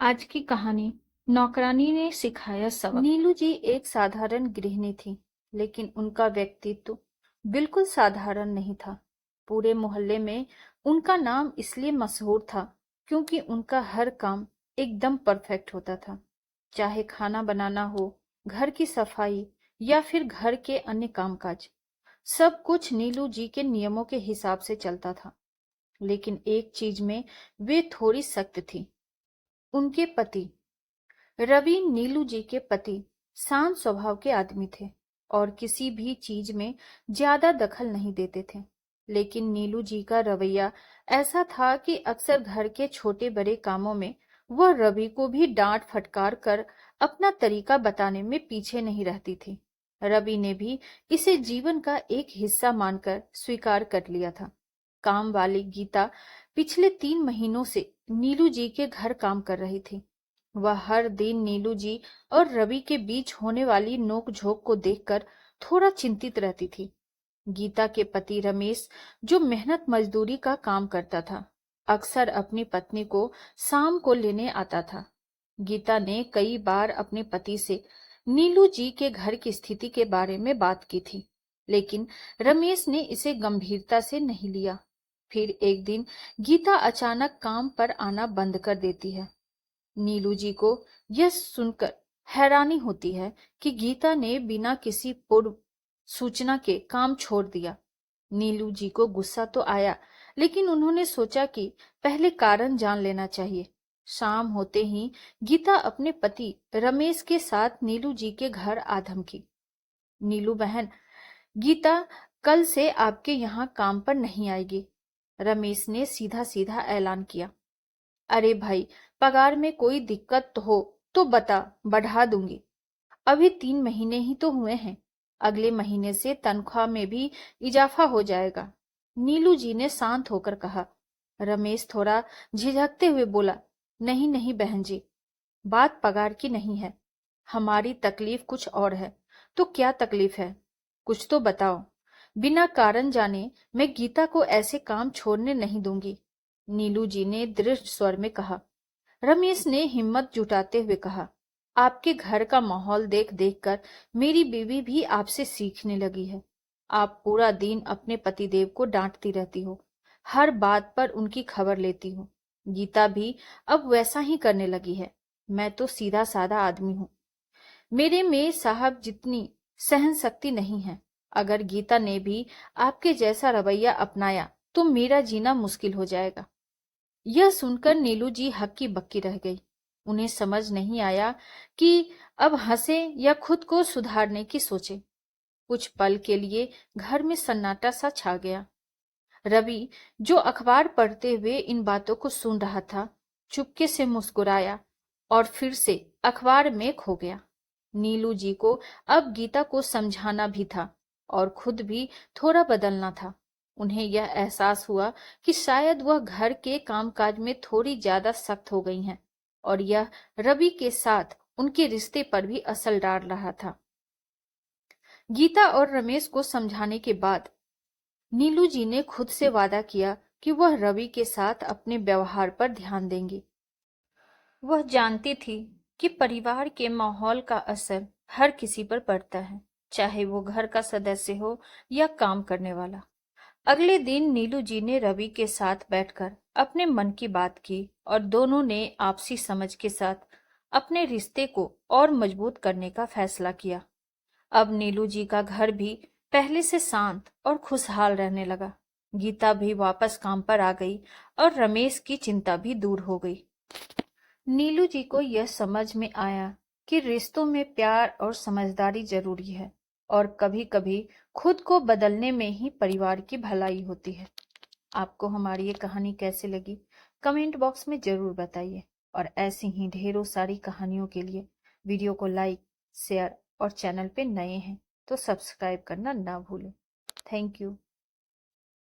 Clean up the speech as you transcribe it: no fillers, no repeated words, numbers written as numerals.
आज की कहानी नौकरानी ने सिखाया सबक। नीलू जी एक साधारण गृहिणी थी, लेकिन उनका व्यक्तित्व बिल्कुल साधारण नहीं था। पूरे मोहल्ले में उनका नाम इसलिए मशहूर था क्योंकि उनका हर काम एकदम परफेक्ट होता था। चाहे खाना बनाना हो, घर की सफाई या फिर घर के अन्य कामकाज, सब कुछ नीलू जी के नियमों के हिसाब से चलता था। लेकिन एक चीज में वे थोड़ी सख्त थी। उनके पति रवि नीलू जी के पति शांत स्वभाव के आदमी थे और किसी भी चीज में ज्यादा दखल नहीं देते थे। लेकिन नीलू जी का रवैया ऐसा था कि अक्सर घर के छोटे बड़े कामों में वह रवि को भी डांट फटकार कर अपना तरीका बताने में पीछे नहीं रहती थी। रवि ने भी इसे जीवन का एक हिस्सा मानकर स्वीकार कर लिया था। काम वाली गीता पिछले 3 महीनों से नीलू जी के घर काम कर रही थी। वह हर दिन नीलू जी और रवि के बीच होने वाली नोक-झोंक को देखकर थोड़ा चिंतित रहती थी। गीता के पति रमेश, जो मेहनत मजदूरी का काम करता था, अक्सर अपनी पत्नी को शाम को लेने आता था। गीता ने कई बार अपने पति से नीलू जी के घर की स्थिति के बारे में बात की थी, लेकिन रमेश ने इसे गंभीरता से नहीं लिया। फिर एक दिन गीता अचानक काम पर आना बंद कर देती है। नीलू जी को यह सुनकर हैरानी होती है कि गीता ने बिना किसी पूर्व सूचना के काम छोड़ दिया। नीलू जी को गुस्सा तो आया, लेकिन उन्होंने सोचा कि पहले कारण जान लेना चाहिए। शाम होते ही गीता अपने पति रमेश के साथ नीलू जी के घर आ धमकी। नीलू बहन, गीता कल से आपके यहाँ काम पर नहीं आएगी, रमेश ने सीधा सीधा ऐलान किया। अरे भाई, पगार में कोई दिक्कत हो तो बता, बढ़ा दूंगी। अभी 3 महीने ही तो हुए हैं, अगले महीने से तनख्वाह में भी इजाफा हो जाएगा, नीलू जी ने शांत होकर कहा। रमेश थोड़ा झिझकते हुए बोला, नहीं नहीं बहन जी, बात पगार की नहीं है, हमारी तकलीफ कुछ और है। तो क्या तकलीफ है, कुछ तो बताओ। बिना कारण जाने मैं गीता को ऐसे काम छोड़ने नहीं दूंगी, नीलू जी ने दृढ़ स्वर में कहा। रमेश ने हिम्मत जुटाते हुए कहा, आपके घर का माहौल देख देख कर मेरी बीवी भी आपसे सीखने लगी है। आप पूरा दिन अपने पतिदेव को डांटती रहती हो, हर बात पर उनकी खबर लेती हो। गीता भी अब वैसा ही करने लगी है। मैं तो सीधा साधा आदमी हूँ, मेरे में साहब जितनी सहन शक्ति नहीं है। अगर गीता ने भी आपके जैसा रवैया अपनाया तो मेरा जीना मुश्किल हो जाएगा। यह सुनकर नीलू जी हक्की बक्की रह गई। उन्हें समझ नहीं आया कि अब हंसे या खुद को सुधारने की सोचे। कुछ पल के लिए घर में सन्नाटा सा छा गया। रवि, जो अखबार पढ़ते हुए इन बातों को सुन रहा था, चुपके से मुस्कुराया और फिर से अखबार में खो गया। नीलू जी को अब गीता को समझाना भी था और खुद भी थोड़ा बदलना था। उन्हें यह एहसास हुआ कि शायद वह घर के कामकाज में थोड़ी ज्यादा सख्त हो गई हैं और यह रवि के साथ उनके रिश्ते पर भी असर डाल रहा था। गीता और रमेश को समझाने के बाद नीलू जी ने खुद से वादा किया कि वह रवि के साथ अपने व्यवहार पर ध्यान देंगी। वह जानती थी कि परिवार के माहौल का असर हर किसी पर पड़ता है, चाहे वो घर का सदस्य हो या काम करने वाला। अगले दिन नीलू जी ने रवि के साथ बैठकर अपने मन की बात की और दोनों ने आपसी समझ के साथ अपने रिश्ते को और मजबूत करने का फैसला किया। अब नीलू जी का घर भी पहले से शांत और खुशहाल रहने लगा। गीता भी वापस काम पर आ गई और रमेश की चिंता भी दूर हो गई। नीलू जी को यह समझ में आया कि रिश्तों में प्यार और समझदारी जरूरी है और कभी-कभी खुद को बदलने में ही परिवार की भलाई होती है। आपको हमारी ये कहानी कैसी लगी, कमेंट बॉक्स में जरूर बताइए और ऐसी ही ढेरों सारी कहानियों के लिए वीडियो को लाइक, शेयर और चैनल पे नए हैं तो सब्सक्राइब करना ना भूलें। Thank you.